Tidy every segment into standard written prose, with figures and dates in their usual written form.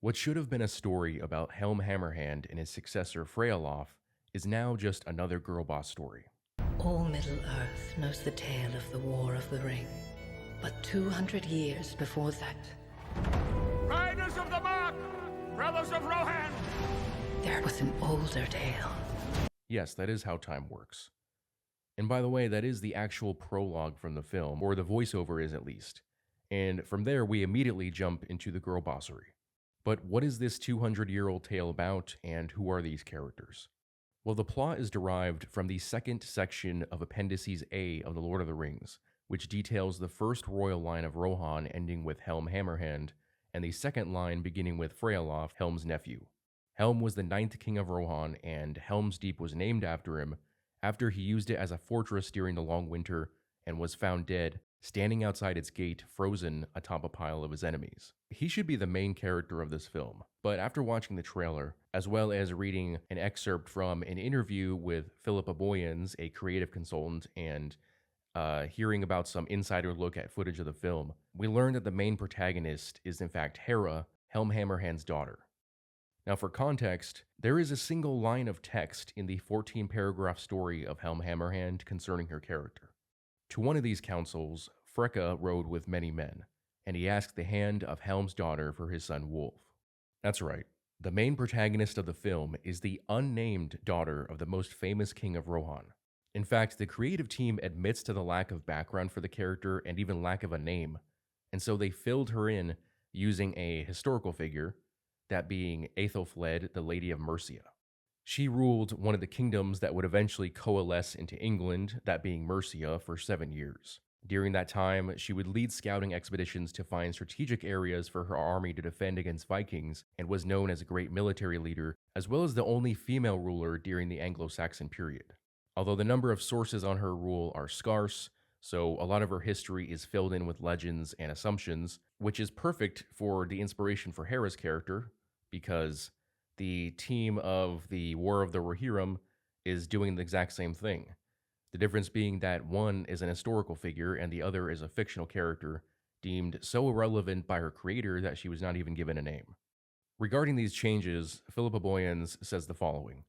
What should have been a story about Helm Hammerhand and his successor Freyalof is now just another Girlboss story. All Middle-earth knows the tale of the War of the Ring. But 200 years before that, Riders of the Mark! Brothers of Rohan! there was an older tale. Yes, that is how time works. And by the way, that is the actual prologue from the film, or the voiceover is at least. And from there, we immediately jump into the girlbossery. But what is this 200-year-old tale about, and who are these characters? Well, the plot is derived from the second section of Appendices A of The Lord of the Rings, which details the first royal line of Rohan ending with Helm Hammerhand, and the second line beginning with Freyalof, Helm's nephew. Helm was the ninth king of Rohan, and Helm's Deep was named after him after he used it as a fortress during the long winter and was found dead, standing outside its gate, frozen atop a pile of his enemies. He should be the main character of this film, but after watching the trailer, as well as reading an excerpt from an interview with Philippa Boyens, a creative consultant, and hearing about some insider look at footage of the film, we learned that the main protagonist is in fact Hera, Helm Hammerhand's daughter. Now, for context, there is a single line of text in the 14-paragraph story of Helm Hammerhand concerning her character. To one of these councils, Freka rode with many men, and he asked the hand of Helm's daughter for his son Wolf. That's right, the main protagonist of the film is the unnamed daughter of the most famous king of Rohan. In fact, the creative team admits to the lack of background for the character and even lack of a name, and so they filled her in using a historical figure, that being Aethelflaed, the Lady of Mercia. She ruled one of the kingdoms that would eventually coalesce into England, that being Mercia, for 7 years. During that time, she would lead scouting expeditions to find strategic areas for her army to defend against Vikings, and was known as a great military leader, as well as the only female ruler during the Anglo-Saxon period. Although the number of sources on her rule are scarce, so a lot of her history is filled in with legends and assumptions, which is perfect for the inspiration for Hera's character, because the team of the War of the Rohirrim is doing the exact same thing. The difference being that one is an historical figure and the other is a fictional character deemed so irrelevant by her creator that she was not even given a name. Regarding these changes, Philippa Boyens says the following,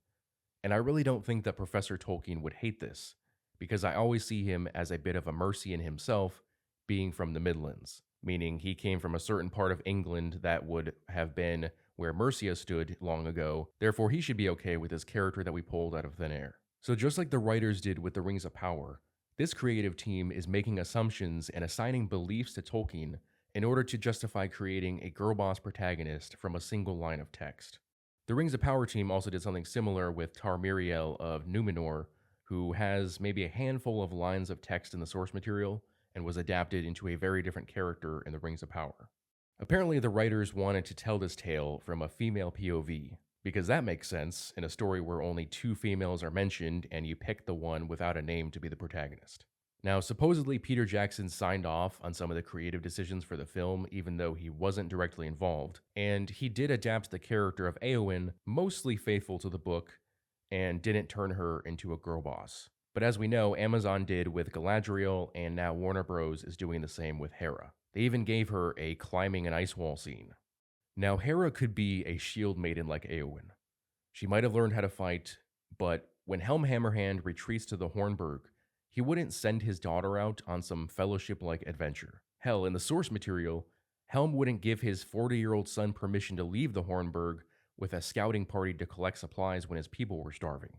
"And I really don't think that Professor Tolkien would hate this, because I always see him as a bit of a Mercian himself, being from the Midlands, meaning he came from a certain part of England that would have been where Mercia stood long ago, therefore he should be okay with this character that we pulled out of thin air." So just like the writers did with the Rings of Power, this creative team is making assumptions and assigning beliefs to Tolkien in order to justify creating a girlboss protagonist from a single line of text. The Rings of Power team also did something similar with Tar Miriel of Numenor, who has maybe a handful of lines of text in the source material and was adapted into a very different character in the Rings of Power. Apparently, the writers wanted to tell this tale from a female POV, because that makes sense in a story where only 2 females are mentioned and you pick the one without a name to be the protagonist. Now, supposedly Peter Jackson signed off on some of the creative decisions for the film, even though he wasn't directly involved, and he did adapt the character of Éowyn mostly faithful to the book and didn't turn her into a girl boss. But as we know, Amazon did with Galadriel, and now Warner Bros. Is doing the same with Hera. They even gave her a climbing an ice wall scene. Now, Hera could be a shield maiden like Éowyn. She might have learned how to fight, but when Helm Hammerhand retreats to the Hornburg, he wouldn't send his daughter out on some fellowship-like adventure. Hell, in the source material, Helm wouldn't give his 40-year-old son permission to leave the Hornburg with a scouting party to collect supplies when his people were starving.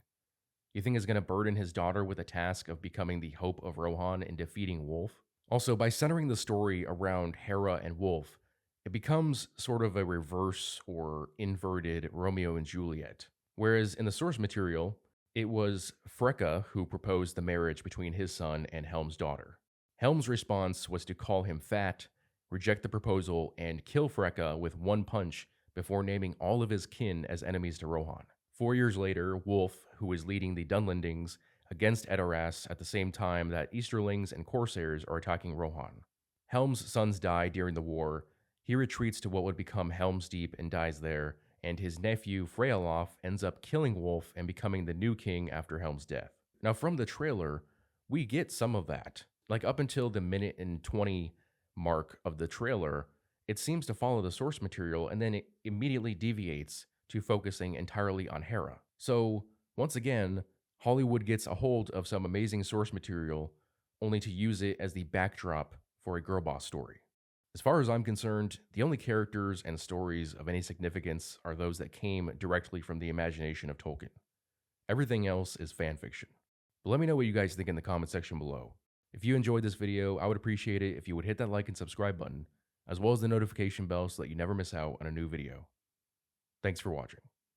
You think he's going to burden his daughter with the task of becoming the hope of Rohan and defeating Wolf? Also, by centering the story around Hera and Wolf, it becomes sort of a reverse or inverted Romeo and Juliet. Whereas in the source material, it was Freka who proposed the marriage between his son and Helm's daughter. Helm's response was to call him fat, reject the proposal, and kill Freka with one punch before naming all of his kin as enemies to Rohan. 4 years later, Wolf, who is leading the Dunlendings against Edoras at the same time that Easterlings and Corsairs are attacking Rohan. Helm's sons die during the war. He retreats to what would become Helm's Deep and dies there, and his nephew Freyalof ends up killing Wolf and becoming the new king after Helm's death. Now, from the trailer, we get some of that. Like up until the minute and 20 mark of the trailer, it seems to follow the source material and then it immediately deviates to focusing entirely on Hera. So, once again, Hollywood gets a hold of some amazing source material only to use it as the backdrop for a Girlboss story. As far as I'm concerned, the only characters and stories of any significance are those that came directly from the imagination of Tolkien. Everything else is fan fiction. But let me know what you guys think in the comment section below. If you enjoyed this video, I would appreciate it if you would hit that like and subscribe button, as well as the notification bell so that you never miss out on a new video. Thanks for watching.